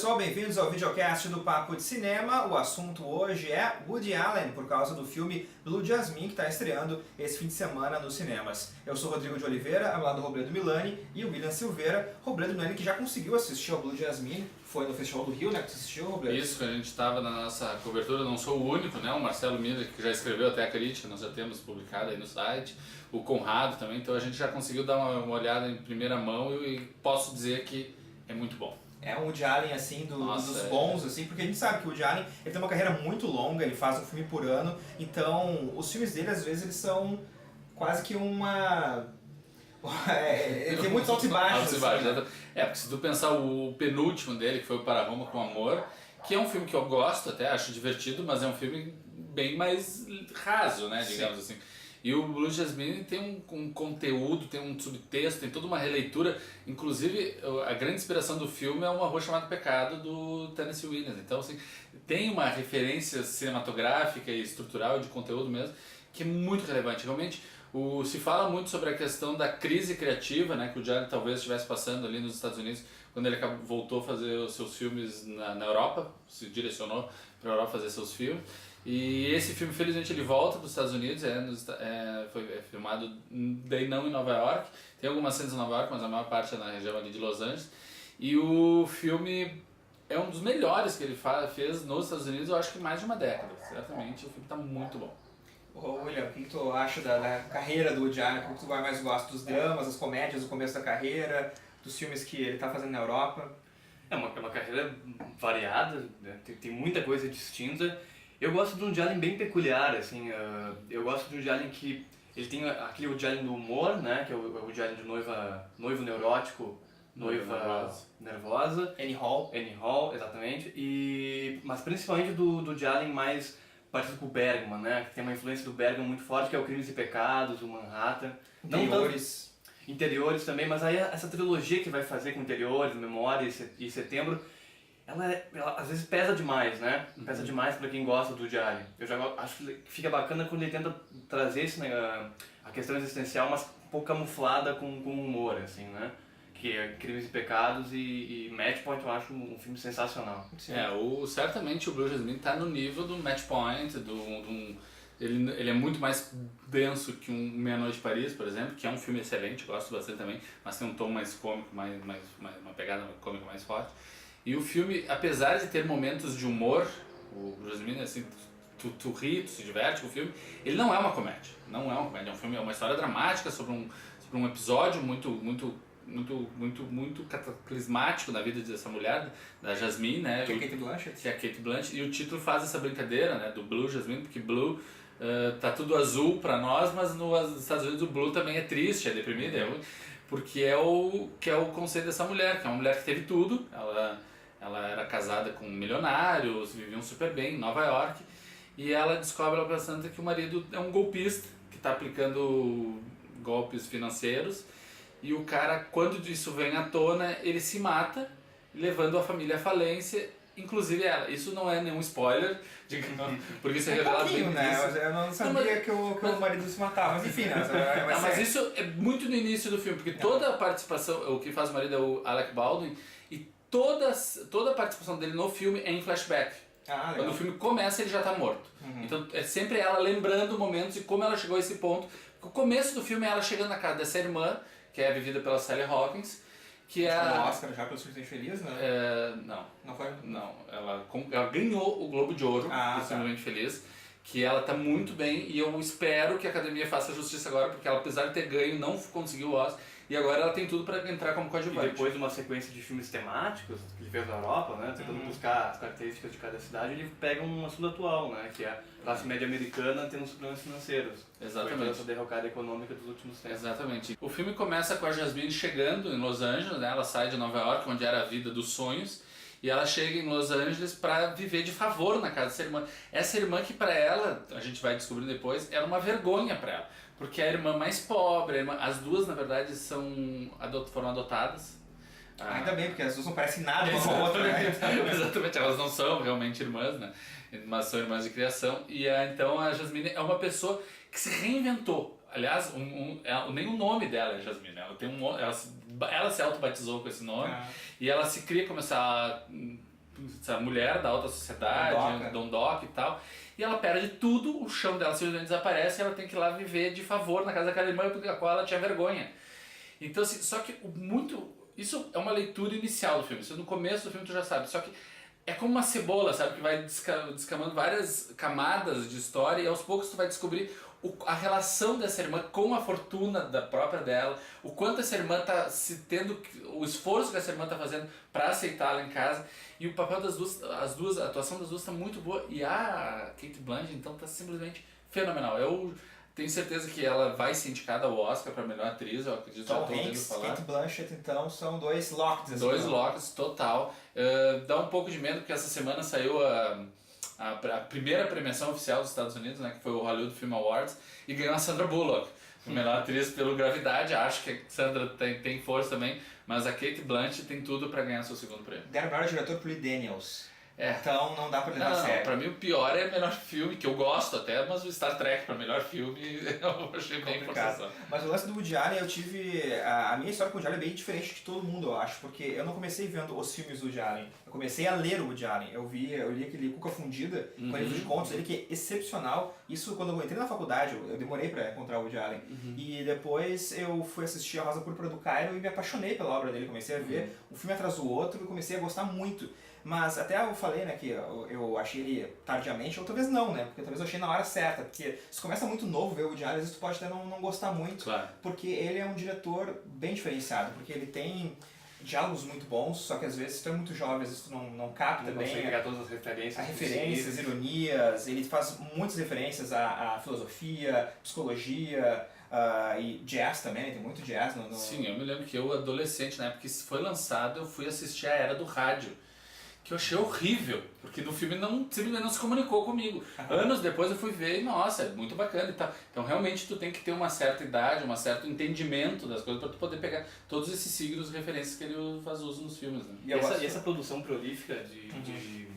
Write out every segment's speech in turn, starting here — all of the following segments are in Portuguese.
pessoal, bem-vindos ao videocast do Papo de Cinema. O assunto hoje é Woody Allen, por causa do filme Blue Jasmine, que está estreando esse fim de semana nos cinemas. Eu sou Rodrigo de Oliveira, ao lado do Robledo Milani e o William Silveira. Robledo Milani que já conseguiu assistir ao Blue Jasmine, foi no Festival do Rio, né, que você assistiu, Robledo? Isso, que a gente estava na nossa cobertura, não sou o único, né, o Marcelo Miller, que já escreveu até a crítica, nós já temos publicado aí no site, o Conrado também, então a gente já conseguiu dar uma olhada em primeira mão e posso dizer que é muito bom. É um Woody Allen, assim, dos bons, assim, porque a gente sabe que o Woody Allen ele tem uma carreira muito longa, ele faz um filme por ano, então os filmes dele, às vezes, eles são quase que uma... ele tem muitos altos e baixos. Né? Porque se tu pensar o penúltimo dele, que foi o Para Roma com Amor, que é um filme que eu gosto até, acho divertido, mas é um filme bem mais raso, né, digamos assim. E o Blue Jasmine tem um conteúdo, tem um subtexto, tem toda uma releitura. Inclusive, a grande inspiração do filme é Uma Rua Chamada Pecado, do Tennessee Williams. Então, assim, tem uma referência cinematográfica e estrutural de conteúdo mesmo, que é muito relevante. Realmente, se fala muito sobre a questão da crise criativa, né, que o Jared talvez estivesse passando ali nos Estados Unidos, quando ele voltou a fazer os seus filmes na Europa, se direcionou para a Europa fazer seus filmes. E esse filme, felizmente, ele volta dos Estados Unidos, foi filmado daí não em Nova York, tem algumas cenas em Nova York, mas a maior parte é na região ali de Los Angeles. E o filme é um dos melhores que ele fez nos Estados Unidos, eu acho que mais de uma década, certamente. O filme está muito bom. William, o que tu acha da carreira do Woody Allen? O que tu mais gosta? Dos dramas, das comédias do começo da carreira, dos filmes que ele está fazendo na Europa? É uma carreira variada, né? Tem muita coisa distinta. Eu gosto de um Woody Allen bem peculiar, assim, eu gosto de um Woody Allen que ele tem aquele Woody Allen do humor, né, que é o Woody Allen de noivo neurótico, noiva nervosa. Annie Hall. Annie Hall, exatamente, mas principalmente do Woody Allen mais parecido com o Bergman, né, que tem uma influência do Bergman muito forte, que é o Crimes e Pecados, o Manhattan. Interiores também, mas aí essa trilogia que vai fazer com Interiores, Memória e Setembro, ela às vezes pesa demais, né? Pesa demais pra quem gosta do Woody Allen. Eu já acho que fica bacana quando ele tenta trazer a questão existencial, mas um pouco camuflada com humor, assim, né? Que é Crimes e Pecados e Match Point, eu acho um filme sensacional. Certamente o Blue Jasmine tá no nível do Match Point, ele é muito mais denso que um Meia-Noite de Paris, por exemplo, que é um filme excelente, gosto bastante também, mas tem um tom mais cômico, uma pegada cômica mais forte. E o filme, apesar de ter momentos de humor, o Jasmine, assim, tu ri, tu se diverte com o filme, ele não é uma comédia. Não é uma comédia, é um filme, é uma história dramática sobre um episódio muito cataclismático na vida dessa mulher, da Jasmine, né? Que é a Cate Blanchett. Que é a Cate Blanchett. E o título faz essa brincadeira, né, do Blue Jasmine, porque Blue tá tudo azul pra nós, mas nos Estados Unidos o Blue também é triste, é deprimido, porque é o conceito dessa mulher, que é uma mulher que teve tudo. Ela era casada com milionários, viviam super bem em Nova York, e ela descobre lá pra Santa que o marido é um golpista, que está aplicando golpes financeiros, e o cara, quando isso vem à tona, ele se mata, levando a família à falência, inclusive ela. Isso não é nenhum spoiler, porque isso é revelado bem né? Eu não sabia que o marido se matava, mas enfim, né? Mas isso é muito no início do filme, porque toda a participação, o que faz o marido é o Alec Baldwin, e toda a participação dele no filme é em flashback. Quando o filme começa, ele já está morto. Então é sempre ela lembrando momentos e como ela chegou a esse ponto. O começo do filme é ela chegando na casa dessa irmã, que é vivida pela Sally Hawkins, que é no Oscar já pelo Simplesmente Feliz, né? Não. Não foi? Não. Ela ganhou o Globo de Ouro pelo Simplesmente Feliz, que ela está muito bem, e eu espero que a Academia faça justiça agora, porque ela, apesar de ter ganho, não conseguiu o Oscar. E agora ela tem tudo para entrar como coadjuvante. E depois de uma sequência de filmes temáticos que ele fez na Europa, né, tentando buscar as características de cada cidade, ele pega um assunto atual, né, que é a classe média americana tendo os problemas financeiros. Exatamente. Foi essa derrocada econômica dos últimos tempos. Exatamente. O filme começa com a Jasmine chegando em Los Angeles, né, ela sai de Nova York, onde era a vida dos sonhos, e ela chega em Los Angeles para viver de favor na casa dessa irmã. Essa irmã que para ela, a gente vai descobrir depois, era uma vergonha para ela. Porque é a irmã mais pobre, as duas na verdade foram adotadas. Ainda bem, porque as duas não parecem nada uma com a outra, né? Exatamente, elas não são realmente irmãs, né? Mas são irmãs de criação. E então a Jasmine é uma pessoa que se reinventou. Aliás, nem o nome dela é Jasmine, ela se auto-batizou com esse nome, e ela se cria como essa essa mulher da alta sociedade, dondoca e tal, e ela perde tudo, o chão dela simplesmente desaparece e ela tem que ir lá viver de favor na casa daquela irmã da qual ela tinha vergonha. Então assim, só que isso é uma leitura inicial do filme, isso no começo do filme tu já sabe, só que é como uma cebola, sabe, que vai descamando várias camadas de história e aos poucos tu vai descobrir a relação dessa irmã com a fortuna da própria dela, o quanto essa irmã tá o esforço que essa irmã tá fazendo para aceitá-la em casa, e o papel das duas, a atuação das duas tá muito boa, e a Cate Blanchett então tá simplesmente fenomenal. Eu tenho certeza que ela vai ser indicada ao Oscar para melhor atriz, eu acredito, já tô ouvindo falar. Kate Blanchett, então, são dois locks. Dois locks, total. Dá um pouco de medo porque essa semana saiu a primeira premiação oficial dos Estados Unidos, né, que foi o Hollywood Film Awards, e ganhou a Sandra Bullock, melhor atriz pelo Gravidade. Acho que a Sandra tem força também, mas a Cate Blanchett tem tudo para ganhar seu segundo prêmio. Deram o melhor diretor pro Lee Daniels. É. Então não dá pra levar a sério. Não, pra mim o pior é melhor filme, que eu gosto até, mas o Star Trek pra melhor filme eu achei bem forçação. Mas o lance do Woody Allen, eu tive... A minha história com o Woody Allen é bem diferente de todo mundo, eu acho, porque eu não comecei vendo os filmes do Woody Allen, eu comecei a ler o Woody Allen. Eu li aquele Cuca Fundida, com livro de contos, ele que é excepcional. Isso quando eu entrei na faculdade, eu demorei pra encontrar o Woody Allen. E depois eu fui assistir A Rosa Púrpura do Cairo e me apaixonei pela obra dele, comecei a ver um filme atrás do outro e comecei a gostar muito. Mas até eu falei, né, que eu achei ele tardiamente, ou talvez não, né, porque talvez eu achei na hora certa, porque se começa muito novo ver o Woody Allen, às vezes tu pode até não gostar muito, claro, porque ele é um diretor bem diferenciado, porque ele tem diálogos muito bons, só que às vezes tu é muito jovem, às vezes tu não capta não bem consegue pegar todas as referências, referências, ironias, ele faz muitas referências à filosofia, psicologia, e jazz também, tem muito jazz no... Sim, eu me lembro que eu, adolescente, na época que foi lançado, eu fui assistir a Era do Rádio, que eu achei horrível, porque no filme simplesmente não se comunicou comigo. Anos depois eu fui ver e, nossa, é muito bacana e tal. Então realmente tu tem que ter uma certa idade, um certo entendimento das coisas para tu poder pegar todos esses signos e referências que ele faz uso nos filmes. Né? E essa produção prolífica de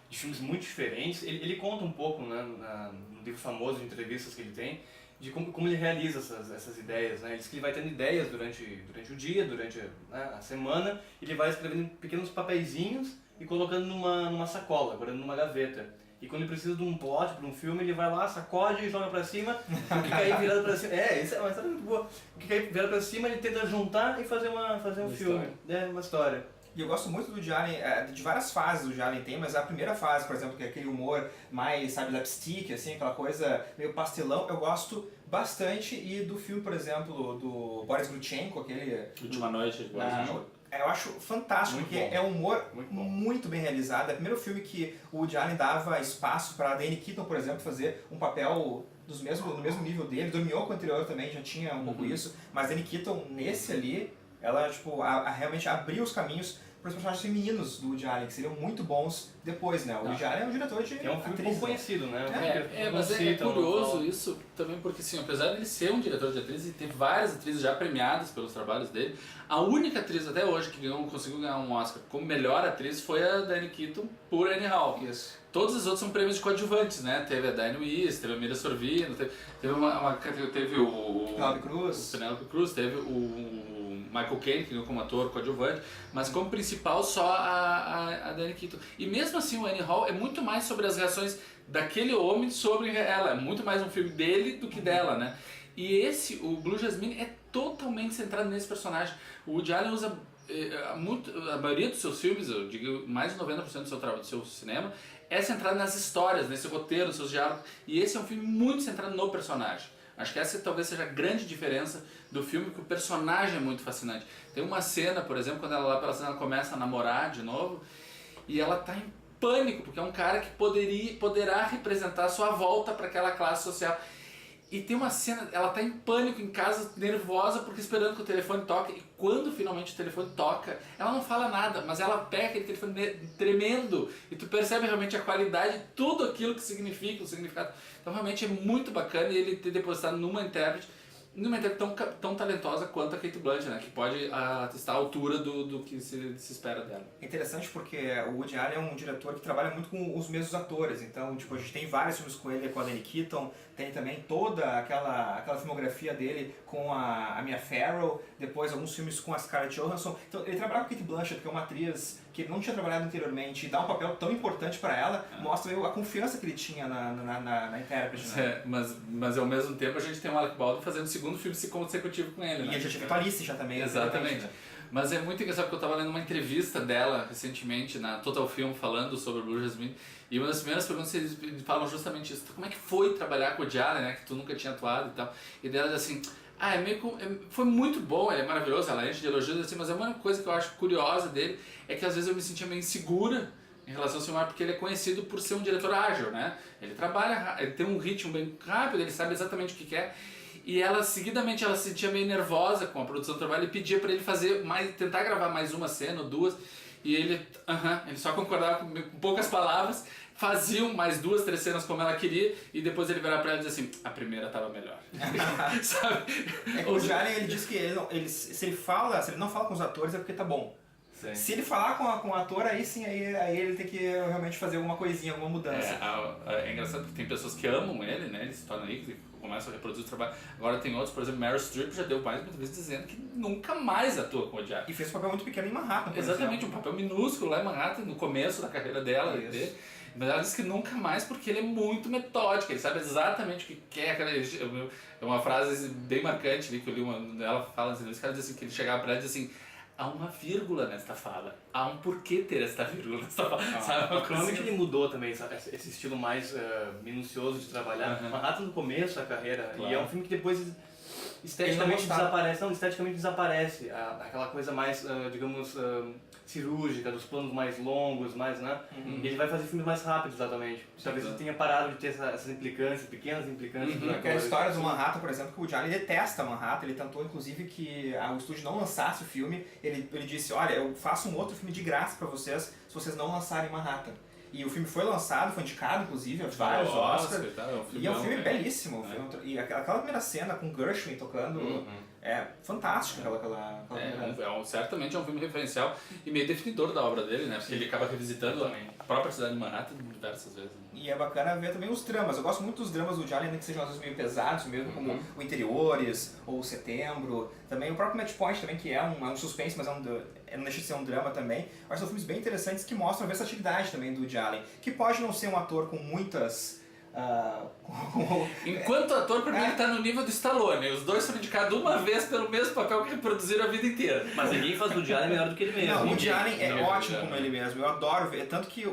filmes muito diferentes, ele conta um pouco, né, no livro famoso de entrevistas que ele tem, de como ele realiza essas ideias, né? Ele diz que ele vai tendo ideias durante o dia, durante, né, a semana, ele vai escrevendo em pequenos papeizinhos e colocando numa sacola, guardando numa gaveta. E quando ele precisa de um plot para um filme, ele vai lá, sacode e joga pra cima, o que cair virado pra cima. Isso é uma história muito boa. O que cair virado pra cima, ele tenta juntar e fazer um filme. Uma história. E eu gosto muito do Woody Allen, de várias fases do Woody Allen tem, mas a primeira fase, por exemplo, que é aquele humor mais, sabe, slapstick, assim, aquela coisa meio pastelão, eu gosto bastante. E do filme, por exemplo, do Boris Grutchenko, aquele... Última Noite de Boris Grutchenko. Eu acho fantástico, muito porque bom. é um humor muito bem realizado. É o primeiro filme que o Woody Allen dava espaço para a Diane Keaton, por exemplo, fazer um papel no mesmo nível dele. Dormiu com o anterior também, já tinha um pouco isso, mas a Diane Keaton, nesse ali, ela tipo, realmente abriu os caminhos para os personagens femininos do Woody Allen, que seriam muito bons depois, né? O Woody Allen é um diretor de é um filme atriz, pouco conhecido, né? Mas é curioso isso também, porque assim, apesar dele ser um diretor de atrizes e ter várias atrizes já premiadas pelos trabalhos dele, a única atriz até hoje que conseguiu ganhar um Oscar como melhor atriz foi a Diane Keaton por Annie Hall. Isso. Todos os outros são prêmios de coadjuvantes, né? Teve a Diane Weiss, teve a Mira Sorvino, teve o Penélope Cruz, teve o Michael Caine, que ganhou como ator coadjuvante, mas como principal só a Diane Keaton. E mesmo assim o Annie Hall é muito mais sobre as reações daquele homem sobre ela, é muito mais um filme dele do que dela, né? E o Blue Jasmine é totalmente centrado nesse personagem. O Woody Allen usa a maioria dos seus filmes, eu digo mais de 90% do seu cinema, é centrado nas histórias, nesse roteiro, nos seus diálogos, e esse é um filme muito centrado no personagem. Acho que essa talvez seja a grande diferença do filme, que o personagem é muito fascinante. Tem uma cena, por exemplo, quando ela começa a namorar de novo, e ela está em pânico, porque é um cara que poderá representar a sua volta para aquela classe social. E tem uma cena, ela tá em pânico em casa, nervosa, porque esperando que o telefone toque. E quando finalmente o telefone toca, ela não fala nada, mas ela pega aquele telefone tremendo. E tu percebe realmente a qualidade, tudo aquilo que significa, o significado. Então realmente é muito bacana ele ter depositado numa intérprete tão talentosa quanto a Cate Blanchett, né? Que pode estar à altura do que se espera dela. É interessante porque o Woody Allen é um diretor que trabalha muito com os mesmos atores, então tipo, a gente tem vários filmes com ele, com a Diane Keaton, tem também toda aquela filmografia dele com a Mia Farrow, depois alguns filmes com a Scarlett Johansson. Então ele trabalha com a Cate Blanchett, que é uma atriz que ele não tinha trabalhado anteriormente e dá um papel tão importante para ela, mostra a confiança que ele tinha na intérprete, né? Mas ao mesmo tempo a gente tem o Alec Baldwin fazendo o segundo filme consecutivo com ele, E né? ele já tinha feito Alice já também. Exatamente. Mas é muito engraçado porque eu estava lendo uma entrevista dela recentemente na Total Film falando sobre o Blue Jasmine, e uma das primeiras perguntas eles falam justamente isso: como é que foi trabalhar com o Woody Allen, né, que tu nunca tinha atuado e tal, e dela diz assim: foi muito bom, ele é maravilhoso, ela enche de elogios assim, mas a única coisa que eu acho curiosa dele é que às vezes eu me sentia meio insegura em relação ao filmar, porque ele é conhecido por ser um diretor ágil, né, ele trabalha, ele tem um ritmo bem rápido, ele sabe exatamente o que quer. E ela, seguidamente, ela se sentia meio nervosa com a produção do trabalho e pedia pra ele fazer tentar gravar mais uma cena ou duas. E ele só concordava com poucas palavras, faziam mais 2, 3 cenas como ela queria, e depois ele virava pra ela e dizia assim: a primeira tava melhor. Sabe? É que o Woody Allen, ele diz que se ele não fala com os atores é porque tá bom. Sim. Se ele falar com o ator, aí sim, aí ele tem que realmente fazer alguma coisinha, alguma mudança. É engraçado porque tem pessoas que amam ele, né? Ele se torna rico, começam a reproduzir o trabalho. Agora tem outros, por exemplo, Meryl Streep já deu mais de uma vez dizendo que nunca mais atua com o Woody Allen. E fez um papel muito pequeno em Manhattan, por Exatamente, exemplo. um papel minúsculo lá em Manhattan, no começo da carreira dela. Mas ela disse que nunca mais porque ele é muito metódico, ele sabe exatamente o que quer. É uma frase bem marcante ali que eu li, ela fala assim, esse cara diz assim, que ele chegava pra ela e diz assim: há uma vírgula nesta fala, há um porquê ter esta vírgula nesta fala. Sabe? Uma coisa Que ele mudou também, sabe? Esse estilo mais minucioso de trabalhar. Manhattan no começo da carreira, e é um filme que depois esteticamente desaparece. Não, esteticamente desaparece. Aquela coisa mais, digamos, cirúrgica, dos planos mais longos, mais, né? E ele vai fazer filmes mais rápidos, exatamente. Talvez ele tenha parado de ter essas implicâncias, pequenas implicâncias. Porque a história do Manhattan, por exemplo, que o Woody Allen detesta Manhattan, ele tentou inclusive que o estúdio não lançasse o filme, ele disse: olha, eu faço um outro filme de graça pra vocês se vocês não lançarem Manhattan. E o filme foi lançado, foi indicado inclusive a vários Oscars. E é um filme belíssimo. E aquela primeira cena com Gershwin tocando é fantástica. Certamente é um filme referencial e meio definidor da obra dele, né? Porque ele acaba revisitando a própria cidade de Manhattan diversas vezes. Né? E é bacana ver também os dramas. Eu gosto muito dos dramas do Woody Allen, que sejam às vezes meio pesados mesmo, como o Interiores ou o Setembro. Também o próprio Match Point, também, que é um suspense, mas não deixa de ser um drama também. Mas são filmes bem interessantes que mostram a versatilidade também do Woody Allen, que pode não ser um ator com muitas... Enquanto ator, pra mim, ele tá no nível do Stallone. Os dois foram indicados uma vez pelo mesmo papel que reproduziram a vida inteira. Mas ninguém faz o Woody Allen melhor do que ele mesmo. Não, o Woody Allen é ótimo como ele mesmo. Eu adoro ver. Tanto que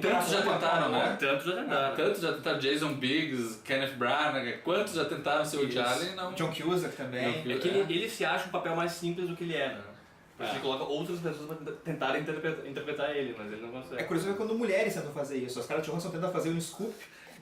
tantos já tentaram, né? Tantos já tentaram. Jason Biggs, Kenneth Branagh. Quantos já tentaram ser o Woody Allen? Não. John Cusack também. É que ele se acha um papel mais simples do que ele é, né? Ele coloca outras pessoas para tentarem interpretar ele, mas ele não consegue. É curioso ver quando mulheres tentam fazer isso. As caras de Johansson tentam fazer um scoop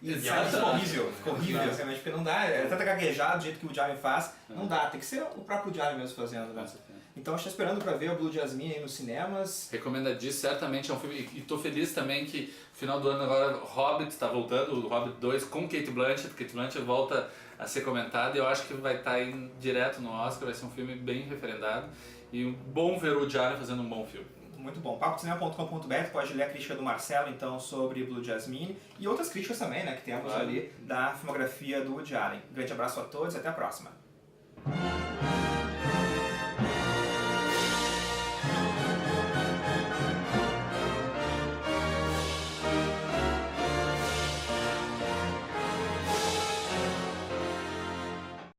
e sai horrível. Ficou horrível, realmente, porque não dá. É tanta gaguejada do jeito que o Woody Allen faz. Não dá, tem que ser o próprio Woody Allen mesmo fazendo, né? Então, estou esperando para ver o Blue Jasmine aí nos cinemas. Recomendadíssimo, certamente é um filme. E estou feliz também que no final do ano agora Hobbit está voltando, o Hobbit 2 com Cate Blanchett. Kate Blanchett volta a ser comentada e eu acho que vai estar aí direto no Oscar, vai ser um filme bem referendado. E bom ver o Woody Allen fazendo um bom filme. Muito bom. papocinema.com.br, pode ler a crítica do Marcelo, então, sobre Blue Jasmine e outras críticas também, né, que temos ali da filmografia do Woody Allen. Um grande abraço a todos e até a próxima.